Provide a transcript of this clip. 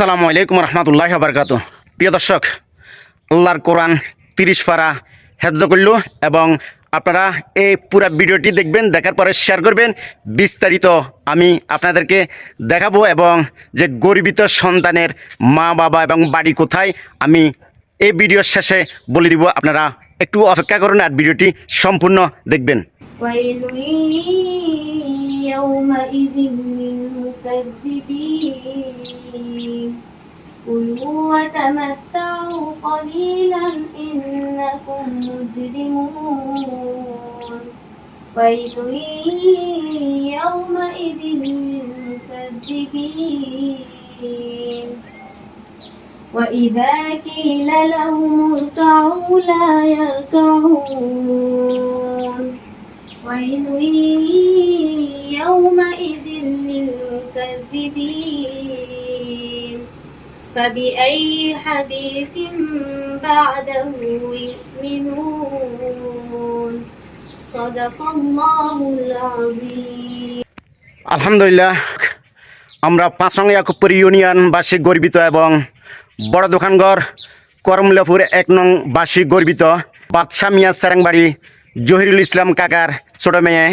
আসসালামু আলাইকুম রহমতুল্লাহি ওয়া বারাকাতুহু। প্রিয় দর্শক, আল্লাহর কোরআন 30 পারা হেফজ করলো এবং আপনারা এই পুরো ভিডিওটি দেখবেন, দেখার পরে শেয়ার করবেন। বিস্তারিত আমি আপনাদেরকে দেখাবো এবং যে গরিবিত সন্তানের মা বাবা এবং বাড়ি কোথায় আমি এই ভিডিওর শেষে বলে দিব। আপনারা একটু অপেক্ষা করুন আর ভিডিওটি সম্পূর্ণ দেখবেন। ويل يومئذ للمكذبين كلوا وتمتعوا قليلا إنكم مجرمون ويل يومئذ للمكذبين وإذا قيل لهم اركعوا لا يركعون ويل يومئذ للمكذبين فبأي حديث بعده يؤمنون صدق الله العظيم। আলহামদুলিল্লাহ, আমরা পাঁচরং ইয়াকুবপুর ইউনিয়নবাসী গর্বিত এবং বড় দোকানঘর করমলাপুর 1 নং বাসী গর্বিত বাদশা মিয়া সারাংবাড়ি জহিরুল ইসলাম কাকার ছোট মেয়ে